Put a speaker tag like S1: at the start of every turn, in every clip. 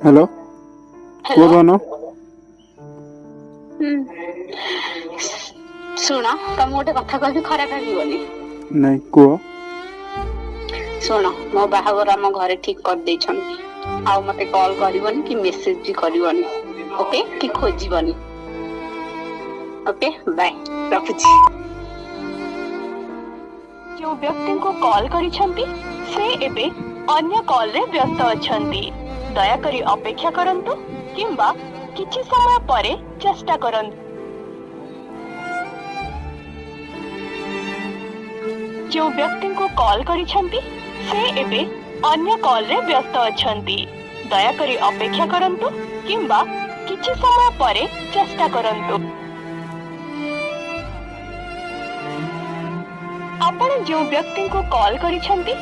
S1: Hello
S2: hello
S1: कौन
S2: शुण तुम गोटे कथा कह खराब भावनी
S1: नहीं कह
S2: शुण मो बाहागर आम घरे ठीक कर देछन आ मते कॉल करबनी कि मेसेज भी करबनी ओके कि खोजबनी ओके बाय रखुची।
S3: जो व्यक्ति को कॉल करिसंती से एबे अन्य कॉल रे व्यस्त अछंती दया करी अपेक्षा करंतु किंबा किछि समय परे चेष्टा करंतु। जो व्यक्ति को कॉल करिसंती से एबे अन्य कॉल रे व्यस्त अछंती दया करी अपेक्षा करंतु किंबा किछि समय परे चेष्टा करंतु। आपण जो व्यक्ति को कॉल करिसंती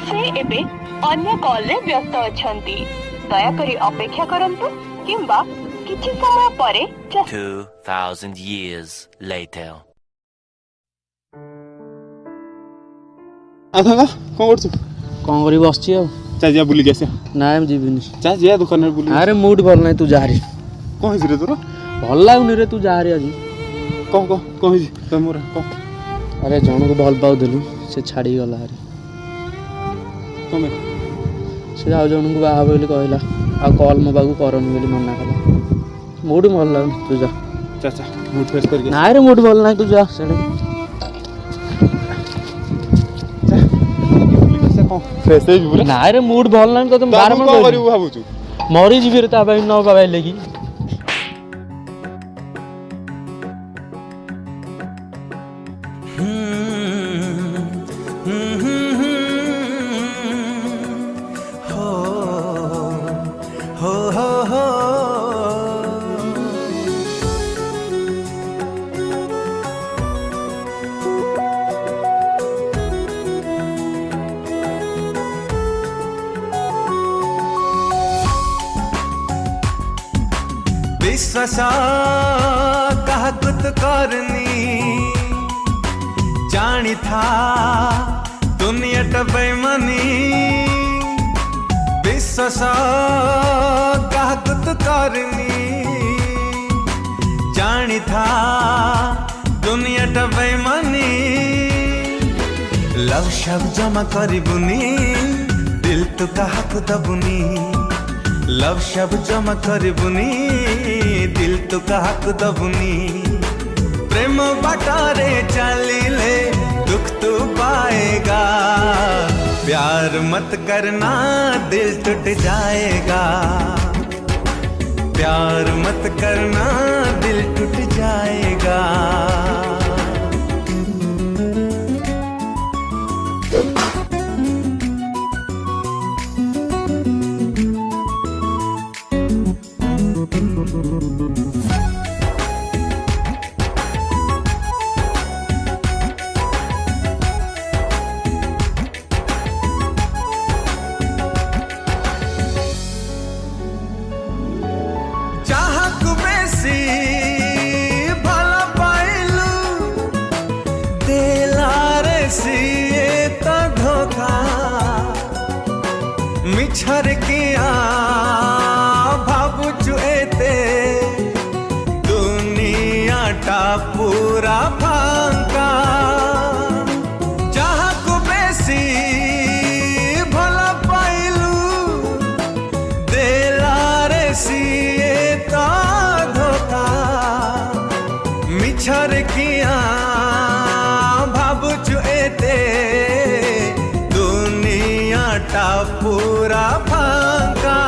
S3: से एबे अन्य कॉल रे व्यस्त अछंती दया करी अपेक्षा करंतु किंबा किछि समय परे
S4: 2000 years later
S1: आथा कौन कर
S5: कौन करी बसची आ
S1: चा जा बुली आसिया
S5: ना हम जीविनी
S1: चा जा दुकान रे बुली
S5: अरे मूड भल नहीं तू जा रे
S1: कौन हिस रे तोर
S5: भल लागुनी रे तू जा रे आज
S1: कौन हिस तमोर कौन
S5: अरे जन को भल पाउ देलु से छाड़ी गला रे
S1: कौन
S5: से आउ जन को बाहा बोली कहला आ कॉल मो बागु करनी बोली मना कला मूड भल लागुनी तू जा
S1: चाचा मूड फ्रेश करके
S5: ना रे मूड भल नहीं तू जा सेडे
S1: फ्रेश है पूरा
S5: ना रे मूड भल नहीं तो तुम बार मन
S1: कौन करिवु भाबुछु
S5: मरी जीवी रे ता भाई न बाबा लेगी
S6: विश्वास कहकुत करनी जानी था दुनिया बेईमानी विश्वास कहकुत करनी जानी था दुनिया बेईमानी लव शब्द जमा करिबुनी दिल तो कहकु दबुनी लव शब्द जमा करिबुनी दिल तो कहकु दबुनी प्रेम बाटारे चलिले दुख तो पाएगा प्यार मत करना दिल टूट जाएगा प्यार मत करना दिल टूट जाएगा। मिछर किया भाबुचु एते दुनिया टा पूरा फांका जहाँ को बेसी भला पाइलू देला रे सिए ता धोखा मिछर किया भाबुचु एते पूरा फांका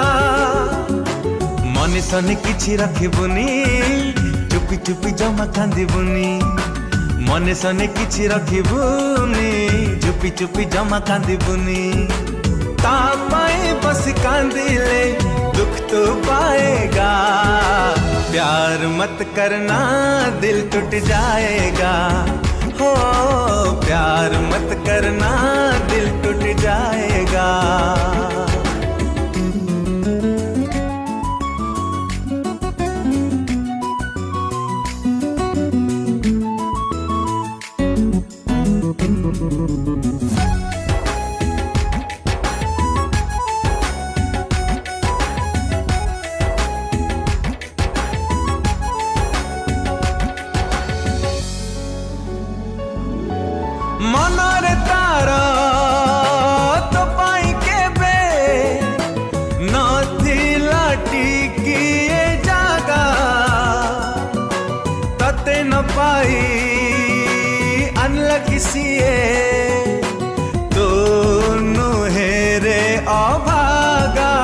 S6: मन सने किछि रखिबुनी चुपी चुपी जमा कांदिबुनी मन सने किछि रखिबुनी चुपी चुपी जमा कांदिबुनी ता पाए बस कांदिले दुख तो पाएगा प्यार मत करना दिल टूट जाएगा हो प्यार मत करना दिल टूट जाएगा। पाई अनलकी सीए दोनों हेरे अभागा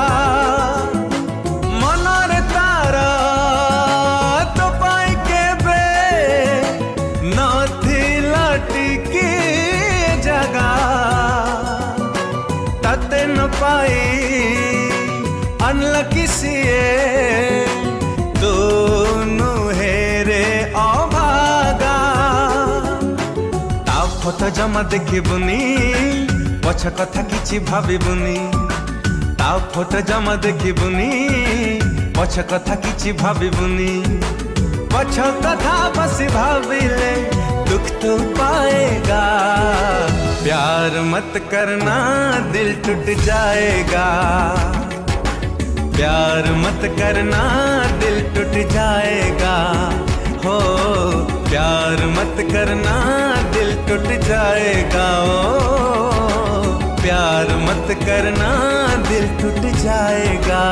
S6: मनर तारा तो पाई के बे नथिला टिकी जगा तते न पाई अनलकी सीए दोनों हेरे अभागा ता फोटो जमा देखिबुनी पछ कथा किछि भाबिबुनी ता फोटो जमा देखिबुनी पछ कथा किछि भाबिबुनी पछ कथा बस भाबिले दुख तो पाएगा प्यार मत करना दिल टूट जाएगा प्यार मत करना दिल टूट जाएगा हो प्यार मत करना दिल टूट जाएगा ओ प्यार मत करना दिल टूट जाएगा।